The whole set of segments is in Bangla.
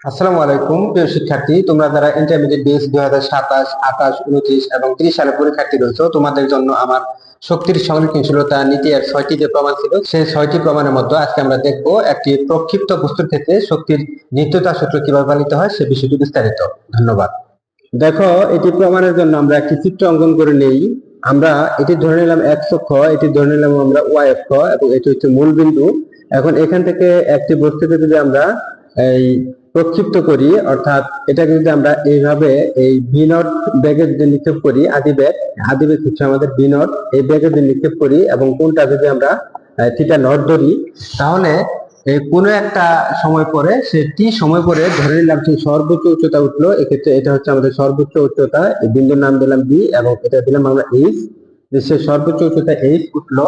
আসসালামু আলাইকুম প্রিয় শিক্ষার্থী, তোমরা যারা ইন্টারমিডিয়েট বেস 2027, 28, 29 এবং 30 সালের পরীক্ষার্থী রয়েছে, তোমাদের জন্য আমার শক্তির সংরক্ষণশীলতা নীতি এর 6টি যে প্রমাণ ছিল, সেই 6টি প্রমাণের মধ্যে আজকে আমরা দেখব একটি প্রক্ষিপ্ত বস্তুর ক্ষেত্রে শক্তির নিত্যতা সূত্র কিভাবে পালিত হয় সে বিষয়টি বিস্তারিত। ধন্যবাদ। দেখো, এটি প্রমাণের জন্য আমরা একটি চিত্র অঙ্কন করে নেই। আমরা এটি ধরে নিলাম x অক্ষ, এটি ধরে নিলাম আমরা y অক্ষ, এবং এটি হচ্ছে মূল বিন্দু। এখন এখান থেকে একটি বস্তুকে যদি আমরা এই প্রক্ষিপ্ত করি, অর্থাৎ এটাকে যদি আমরা এইভাবে এই বি নট ব্যাগে যদি নিক্ষেপ করি, আদি বেগ হচ্ছে আমাদের বি নট, এই ব্যাগে যদি নিক্ষেপ করি এবং কোনটা যদি আমরা থিটা নট ধরি, তাহলে এই কোনো একটা সময় পরে সে টি সময় পরে ধরে নিলাম সেই সর্বোচ্চ উচ্চতা উঠলো। এক্ষেত্রে এটা হচ্ছে আমাদের সর্বোচ্চ উচ্চতা, এই বিন্দুর নাম দিলাম বি এবং এটা দিলাম আমরা এইচ। যে সে সর্বোচ্চ উচ্চতা এইচ উঠলো।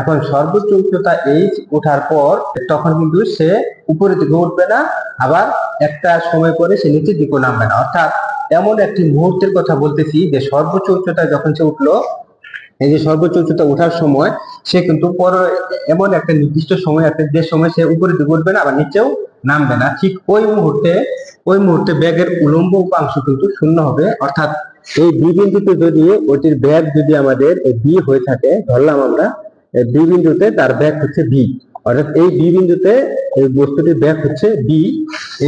এখন সর্বোচ্চ উচ্চতা এইচ ওঠার পর তখন কিন্তু সে উপরের দিকে উঠবে না, আবার একটা সময় পরে সে নিচের দিকে নামবে না। অর্থাৎ এমন একটি মুহূর্তের কথা বলতেছি যে সর্বোচ্চ উচ্চতা যখন সে উঠলো, এই যে সর্বোচ্চ উচ্চতা ওঠার সময় সে কিন্তু পরে এমন একটা নির্দিষ্ট সময় আছে যে সময় সে উপরের দিকে উঠবে না, আবার নিচেও নামবে না। ঠিক ওই মুহূর্তে ব্যাগের উলম্ব উপাংশ কিন্তু শূন্য হবে। অর্থাৎ এই বি বিন্দুতে যদি ওটির ব্যাগ যদি আমাদের বি হয়ে থাকে, ধরলাম আমরা বি বিন্দুতে তার ব্যাগ হচ্ছে বি, অর্থাৎ এই বি বিন্দুতে এই বস্তুটির ব্যাগ হচ্ছে বি।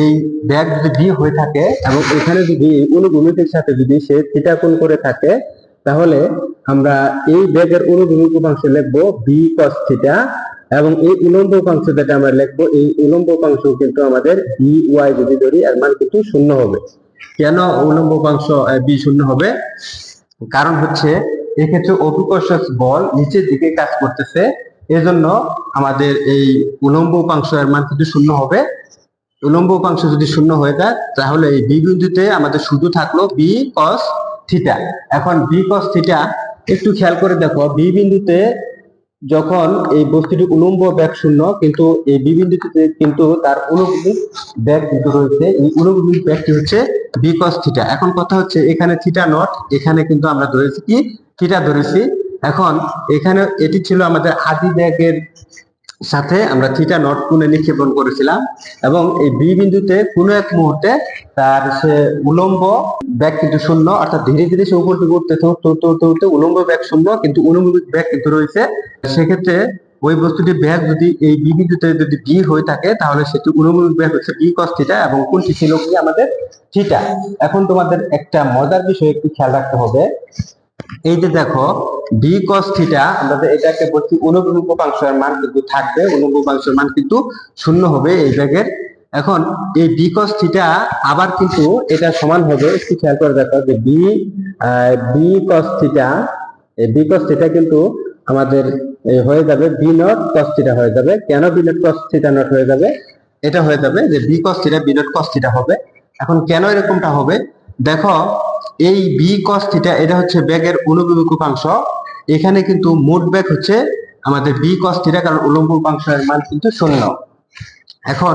এই ব্যাগ যদি বি হয়ে থাকে এবং এখানে যদি অনুভূমিকের সাথে যদি সে থিটা কোণ করে থাকে, তাহলে আমরা এই ব্যাগের অনুভূমিক উপাংশ লিখবো বি কস থিটা, এবং এই উলম্ব উপাংশ যেটা আমরা লিখবো, এই উলম্ব উপাংশ কিন্তু আমাদের বি ওয়াই যদি ধরি এর মান কিন্তু শূন্য হবে। কেন উলম্ব উপাংশ বি শূন্য হবে? কারণ হচ্ছে এক্ষেত্রে অভিকর্ষজ বল নিচের দিকে কাজ করতেছে, এজন্য আমাদের এই উলম্ব উপাংশ এর মান কিন্তু শূন্য হবে। উলম্ব উপাংশ যদি শূন্য হয়ে যায়, তাহলে এই বি বিন্দুতে আমাদের শুধু থাকলো বি কস থিটা। এখন বি কস থিটা একটু খেয়াল করে দেখো, বি বিন্দুতে যখন এই বস্তুটি উলম্ব ব্যাগ শূন্য, কিন্তু এই বি বিন্দুতে কিন্তু তার অনুভূমিক ব্যাগ কিন্তু রয়েছে। এই অনুভূমিক ব্যাগটি হচ্ছে বি কস থিটা। এখন কথা হচ্ছে এখানে থিটা নট, এখানে কিন্তু আমরা ধরেছি কি থিটা ধরেছি। এখন এখানে এটি ছিল আমাদের আদি ব্যাগের সাথে আমরা থিটা নট কোণে নিক্ষেপণ করেছিলাম, এবং এই বি বিন্দুতে কোনো এক মুহূর্তে তার সে উলম্ব ব্যাগ কিন্তু শূন্য, অর্থাৎ ধীরে ধীরে সে উপর দিকে উঠতে উঠতে উলম্ব ব্যাগ শূন্য, কিন্তু অনুভূমিক ব্যাগ কিন্তু রয়েছে। সেক্ষেত্রে ওই বস্তুটির ব্যাগ যদি এই বি বিন্দুতে যদি বি হয়ে থাকে, তাহলে সেটি অনুভূমিক ব্যাগ হচ্ছে বি কস থিটা, এবং কোণটি ছিল কি আমাদের থিটা। এখন তোমাদের একটা মজার বিষয় একটু খেয়াল রাখতে হবে। এই যে দেখো, বি কস থিটা, আমরা এটাকে বলছি অনুভূমিক উপাংশের মান কিন্তু থাকবে, অনুভূমিক উপাংশের মান কিন্তু শূন্য হবে এই ব্যাগের। এখন এই বি কস থিটা আবার কিন্তু এটা সমান হবে, একটু খেয়াল করে দেখো যে বি কস থিটা, এই বি কস থিটা কিন্তু আমাদের হয়ে যাবে বি নট কস থিটা হয়ে যাবে। কেন v naught cos theta naught হয়ে যাবে? এটা হয়ে যাবে যে v cos theta v naught cos theta হবে। এখন কেন এরকমটা হবে দেখো, এই বি কস থিটা এটা হচ্ছে ব্যাগের অনুভূমিক উপাংশ, এখানে কিন্তু মোট ব্যাগ হচ্ছে আমাদের বি কস থিটা, কারণ উলম্ব উপাংশের মান কিন্তু শূন্য। এখন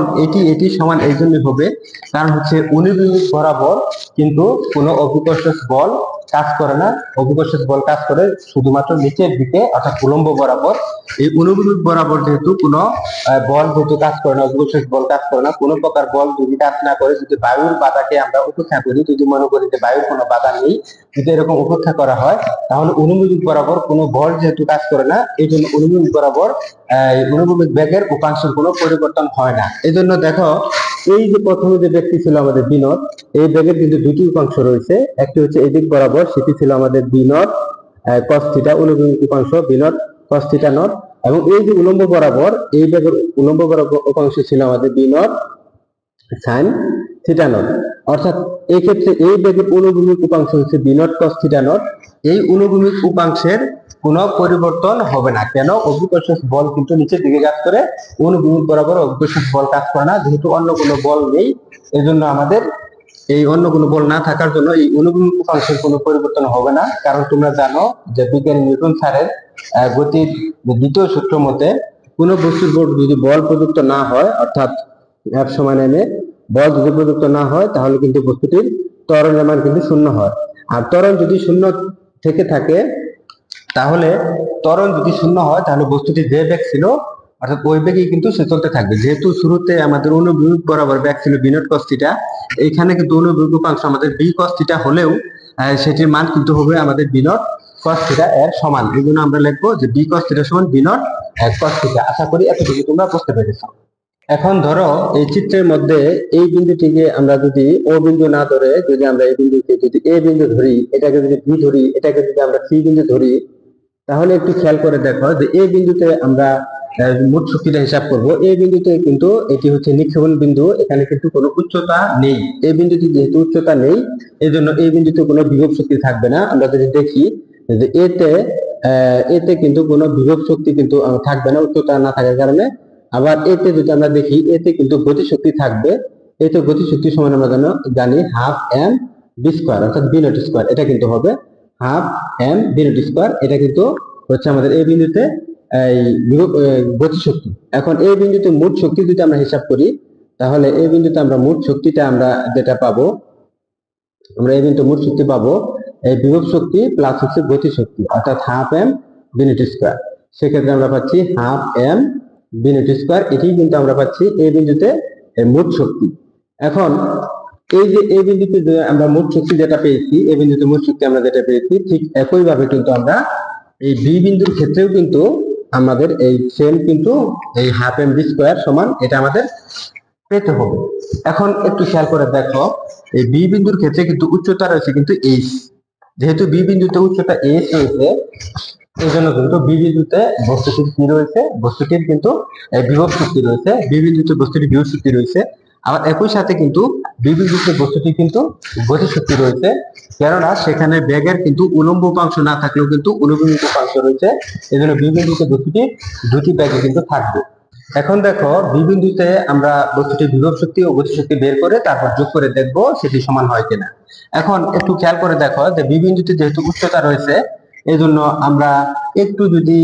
এটি সমান এই জন্য হবে কারণ হচ্ছে অনুভূমিক বরাবর কিন্তু কোনো অভিকর্ষজ বল কাজ করে না। অভিকর্ষজ বল কাজ করে শুধুমাত্র নিচের দিকে, অর্থাৎ উলম্ব বরাবর। এই অনুভূমিক বরাবর যেহেতু কোনো বল যেহেতু কাজ করে না, অভিকর্ষজ বল কাজ করে না, কোনো প্রকার বল যদি কাজ না করে, যদি বায়ুর বাধাকে আমরা উপেক্ষা করি, যদি মনে করি যে বায়ুর কোনো বাধা নেই, যদি এরকম উপেক্ষা করা হয়, তাহলে অনুভূমিক বরাবর কোনো বল যেহেতু কাজ করে না, এই জন্য অনুভূমিক বরাবর অনুভূমিক বেগের উপাংশের কোনো পরিবর্তন হয় না। এই জন্য দেখো, এই যে প্রথমে যে ব্যক্তি ছিল আমাদের বি নট, এই বেগের কিন্তু দুটি উপাংশ রয়েছে। একটি হচ্ছে এদিক বরাবর, সেটি ছিল আমাদের বি নট কস থিটা, অনুভূমিক উপাংশ v naught cos theta naught, এবং এই যে উলম্ব বরাবর, এই বেগের উলম্ব বরাবর উপাংশ ছিল আমাদের v naught sine theta naught. অর্থাৎ এই ক্ষেত্রে এই বেগের অনুভূমিক উপাংশ হচ্ছে v naught cos theta naught. এই অনুভূমিক উপাংশের কোনো পরিবর্তন হবে না। কেন? অভিকর্ষজ বল কিন্তু নিচের দিকে কাজ করে, অনুভূমিক বরাবর অভিকর্ষজ বল কাজ করে না। যেহেতু অন্য কোনো বল নেই, এজন্য আমাদের এই অন্য কোনো বল না থাকার জন্য এই অনুভূমিক উপাংশের কোনো পরিবর্তন হবে না। কারণ তোমরা জানো যে বিজ্ঞানী নিউটন স্যারের গতির দ্বিতীয় সূত্র মতে কোনো বস্তুর উপর যদি বল প্রযুক্ত না হয়, অর্থাৎ F সমান ma, বল যদি প্রযুক্ত না হয়, তাহলে কিন্তু বস্তুটির ত্বরণের মান কিন্তু শূন্য হয়। আর ত্বরণ যদি শূন্য থেকে থাকে, তাহলে ত্বরণ যদি শূন্য হয়, তাহলে বস্তুটি যে বেগ ছিল অর্থাৎ ওই বেগেই কিন্তু সে চলতে থাকবে। যেহেতু শুরুতে আমাদের অনুভূমিক বরাবর ব্যাগ ছিল বি নট কস থিটা, এইখানে কিন্তু অনুভূমিক উপাংশ আমাদের বি কস থিটা হলেও সেটির মান কিন্তু হবে আমাদের বি নট কস থিটা এর সমান। এই জন্য আমরা লিখবো যে বি কস থিটা সমান বি নট কস থিটা। আশা করি এতটুকু তোমরা বুঝতে পেরেছো। এখন ধরো এই চিত্রের মধ্যে এই বিন্দুটিকে আমরা যদি ও বিন্দু না ধরে যদি আমরা এই বিন্দুকে যদি এ বিন্দু ধরি, এটাকে যদি বি ধরি, এটাকে যদি আমরা সি বিন্দু ধরি, তাহলে একটু খেয়াল করে দেখো যে এই বিন্দুতে আমরা মোট শক্তিটা হিসাব করব। এই বিন্দুতে কিন্তু এটি হচ্ছে নিক্ষেপণ বিন্দু, এখানে কিন্তু কোনো উচ্চতা নেই। এই বিন্দুটি যেহেতু উচ্চতা নেই, এই জন্য এই বিন্দুতে কোনো বিভব শক্তি থাকবে না। আমরা যদি দেখি যে এতে কিন্তু কোনো বিভব শক্তি কিন্তু থাকবে না উচ্চতা না থাকার কারণে। আবার এতে যদি আমরা দেখি এতে কিন্তু গতিশক্তি থাকবে। এতে গতিশক্তি সমান আমরা জানি হাফ এম বি স্কোয়ার অর্থাৎ বি নট স্কোয়ার। এটা কিন্তু হবে half m v naught square. এটা কিন্তু হচ্ছে আমাদের এই বিন্দুতে এই গতিশক্তি। এখন এই বিন্দুতে মোট শক্তি যদি আমরা হিসাব করি, তাহলে এই বিন্দুতে আমরা মোট শক্তিটা আমরা যেটা পাবো, আমরা এই বিন্দুতে মোট শক্তি পাবো এই বিভব শক্তি প্লাস হচ্ছে গতিশক্তি অর্থাৎ half m v naught square. সেক্ষেত্রে আমরা পাচ্ছি half m v naught square. এটি কিন্তু আমরা পাচ্ছি এই বিন্দুতে মোট শক্তি। এখন এই যে এই বিন্দুতে আমরা মোট শক্তি যেটা পেয়েছি, এই বিন্দুতে মোট শক্তি আমরা যেটা পেয়েছি, ঠিক একই ভাবে কিন্তু আমরা এই বি বিন্দুর ক্ষেত্রেও কিন্তু আমাদের এই সেম কিন্তু এই হাফ এম বি স্কোয়ার সমান এটা আমাদের পেতে হবে। এখন একটু খেয়াল করে দেখো এই বি বিন্দুর ক্ষেত্রে কিন্তু উচ্চতা রয়েছে কিন্তু এইচ। যেহেতু বি বিন্দুতে উচ্চতা এইচ রয়েছে, এই জন্য কিন্তু বি বিন্দুতে বস্তুটির কি রয়েছে, বস্তুটির কিন্তু বিভব শক্তি রয়েছে। বি বিন্দুতে বস্তুটির বিভব শক্তি রয়েছে। আবার একই সাথে কিন্তু বি বিন্দুতে বস্তুটি কিন্তু গতিশক্তি রয়েছে, কেননা সেখানে বেগের কিন্তু উলম্ব উপাংশ না থাকলেও কিন্তু অনুভূমিক উপাংশ রয়েছে। এই জন্য বি বিন্দুতে বস্তুটি দুটি বেগে কিন্তু থাকবে। এখন দেখো বি বিন্দুতে আমরা বস্তুটির বিভব শক্তি ও গতিশক্তি বের করে তারপর যোগ করে দেখবো সেটি সমান হয় কিনা। এখন একটু খেয়াল করে দেখো যে বি বিন্দুতে যেহেতু উচ্চতা রয়েছে, এই জন্য আমরা একটু যদি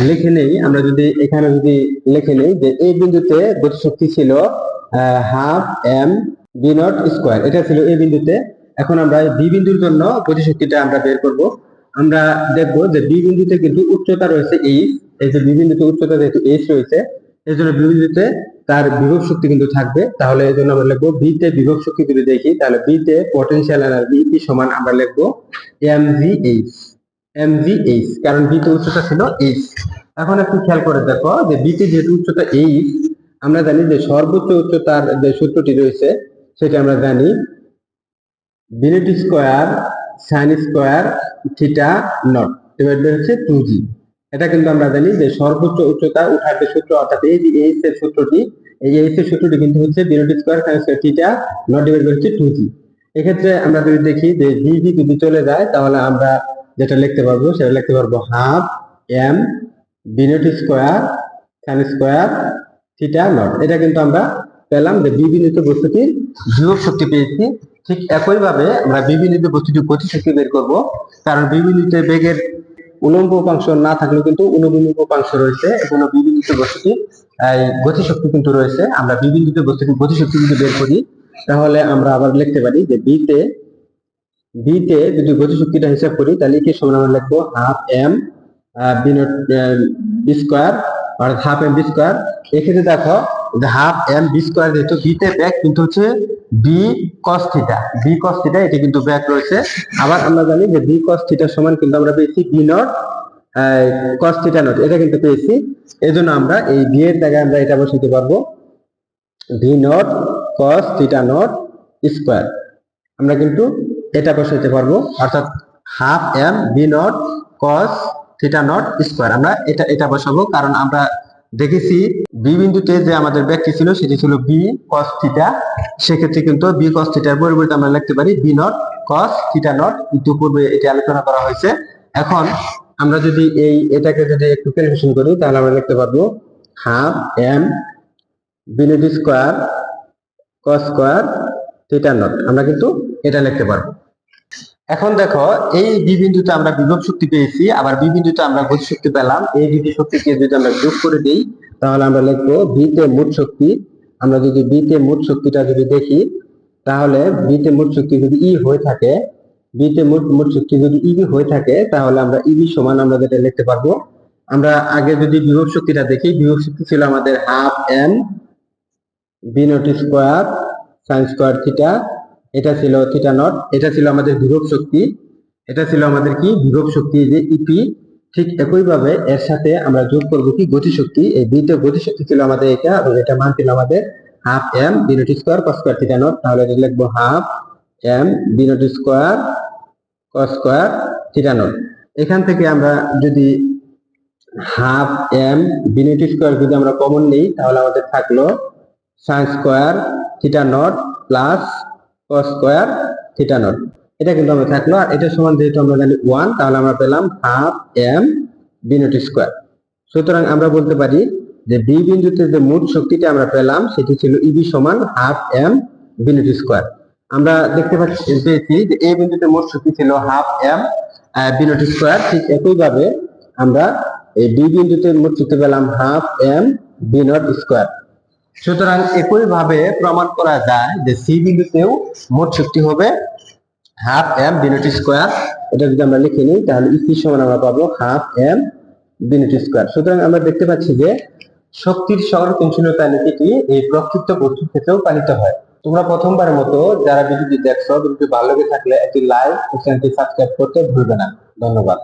লিখে নেই, আমরা যদি এখানে যদি লিখে নেই যে এই বিন্দুতে গতিশক্তি ছিল half m v naught square, এটা ছিল এই বিন্দুতে। এখন আমরা বি বিন্দুর জন্য গতিশক্তিটা আমরা বের করব। আমরা দেখবো যে বি বিন্দুতে কিন্তু উচ্চতা রয়েছে এইচ। এই যে বি বিন্দুতে উচ্চতা যেহেতু এইচ রয়েছে, এই জন্য বি বিন্দুতে তার বিভব শক্তি কিন্তু থাকবে। তাহলে এই জন্য আমরা লিখবো বি তে বিভব শক্তি যদি দেখি, তাহলে বি তে পটেনশিয়াল এনার্জি কি সমান আমরা লিখবো এমজিএইচ। এমজিএইচ, কারণ বি তে উচ্চতা ছিল এইচ। এখন একটু খেয়াল করে দেখো যে বি তে যেহেতু উচ্চতা এইচ, আমরা জানি যে সর্বোচ্চ উচ্চতার যে সূত্রটি রয়েছে সেটা আমরা জানি v naught square sine square theta naught divide by হচ্ছে 2g। এটা কিন্তু আমরা জানি যে সর্বোচ্চ উচ্চতা উঠার যে সূত্র, অর্থাৎ এই যে এইচ এর সূত্রটি, এই এইচ এর সূত্রটি কিন্তু হচ্ছে v naught square sine square theta naught divide by হচ্ছে 2g। এক্ষেত্রে আমরা যদি দেখি যে জি যদি চলে যায়, তাহলে আমরা যেটা লিখতে পারবো সেটা লিখতে পারবো half m v naught square sine square theta naught. এটা কিন্তু আমরা পেলাম যে বি বিন্দুতে বস্তুটির বিভব শক্তি পেয়েছি। ঠিক একই ভাবে আমরা বি বিন্দুতে বস্তুটির গতিশক্তি বের করব, কারণ বি বিন্দুতে বেগের উলম্ব উপাংশ না থাকলেও কিন্তু অনুভূমিক উপাংশ রয়েছে। এজন্য বি বিন্দুতে বস্তুটির গতিশক্তি কিন্তু রয়েছে। আমরা বি বিন্দুতে বস্তুটির গতিশক্তি যদি বের করি, তাহলে আমরা আবার লিখতে পারি যে বিতে যদি গতিশক্তিটা হিসাব করি, তাহলে কি সমান আমরা লিখবো half m v naught v square অর্থাৎ হাফ এম বি স্কোয়ার। এক্ষেত্রে দেখো যে হাফ এম বি স্কোয়ার যেহেতু বিতে ব্যাক কিন্তু হচ্ছে v cos theta, v cos theta এটি কিন্তু ব্যাক রয়েছে। আবার আমরা জানি যে বি কস থিটার সমান কিন্তু আমরা পেয়েছি v naught cos theta naught, এটা কিন্তু পেয়েছি। এই জন্য আমরা এই বি এর জায়গায় আমরা এটা বসাতে পারবো v naught cos theta naught square. আমরা কিন্তু এটা বসাতে পারবো, অর্থাৎ half m v naught cos theta naught square. আমরা এটা বসাবো, কারণ আমরা দেখেছি বি বিন্দুতে যে আমাদের ব্যাগটি ছিল সেটি ছিল বি কস থিটা। সেক্ষেত্রে কিন্তু বি কস থিটার পরিবর্তে আমরা লিখতে পারি v naught cos theta naught. ইতিপূর্বে এটি আলোচনা করা হয়েছে। এখন আমরা যদি এটাকে যদি একটু ক্যালকুলেশন করি, তাহলে আমরা লিখতে পারবো half m v naught square cos square theta naught. আমরা কিন্তু এটা লিখতে পারবো। এখন দেখো এই বি বিন্দুতে আমরা বিভব শক্তি পেয়েছি, আবার বি বিন্দুতে আমরা গতি শক্তি পেলাম। এই দুটি শক্তিকে যদি আমরা যোগ করে দিই, তাহলে আমরা লিখবো বিতে মোট শক্তি। আমরা যদি বিতে মোট শক্তিটা যদি দেখি, তাহলে বিতে মোট শক্তি যদি ই হয়ে থাকে, বিতে মোট শক্তি যদি ইবি হয়ে থাকে, তাহলে আমরা ইবি সমান আমরা যেটা লিখতে পারবো আমরা আগে যদি বিভব শক্তিটা দেখি, বিভব শক্তি ছিল আমাদের half m v naught square sine square theta, এটা ছিল থিটা নট, এটা ছিল আমাদের বিভব শক্তি, এটা ছিল আমাদের কি বিভব শক্তি যে ইপি। ঠিক একইভাবে এর সাথে আমরা যোগ করবো কি গতিশক্তি, এই দুইটা গতিশক্তি ছিল আমাদের এটা, এবং এটা মান ছিল আমাদের half m v naught square cos square theta naught. তাহলে এটা লিখবো half m v naught square cos square theta naught. এখান থেকে আমরা যদি half m v naught square যদি আমরা কমন নিই, তাহলে আমাদের থাকলো sine square theta naught plus cos square theta naught, এটা কিন্তু আমরা থাকলো। আর এটা সমান যেহেতু আমরা জানি 1, তাহলে আমরা পেলাম half m v naught square. সুতরাং আমরা বলতে পারি যে বি বিন্দুতে যে মোট শক্তিটা আমরা পেলাম সেটি ছিল ইবি সমান half m v naught square. আমরা দেখতে পেয়েছি যে এই বিন্দুতে মোট শক্তি ছিল half m v naught square. ঠিক একইভাবে আমরা এই বি বিন্দুতে মোট শক্তি পেলাম half m v naught square. সুতরাং একইভাবে প্রমাণ করা যায় যে সি বিন্দুতেও মোট শক্তি হবে half m v naught square. এটা যদি আমরা লিখে নিই তাহলে ইসি সমান আমরা পাবো half m v naught square. সুতরাং আমরা দেখতে পাচ্ছি যে শক্তির সংরক্ষণশীলতা নীতিটি এই প্রক্ষিপ্ত বস্তুর ক্ষেত্রেও পালিত হয়। তোমরা প্রথমবারের মতো যারা ভিডিওটি দেখছো, ভিডিওটি ভালো লেগে থাকলে একটি লাইক ও চ্যানেলটি সাবস্ক্রাইব করতে ভুলবে না। ধন্যবাদ।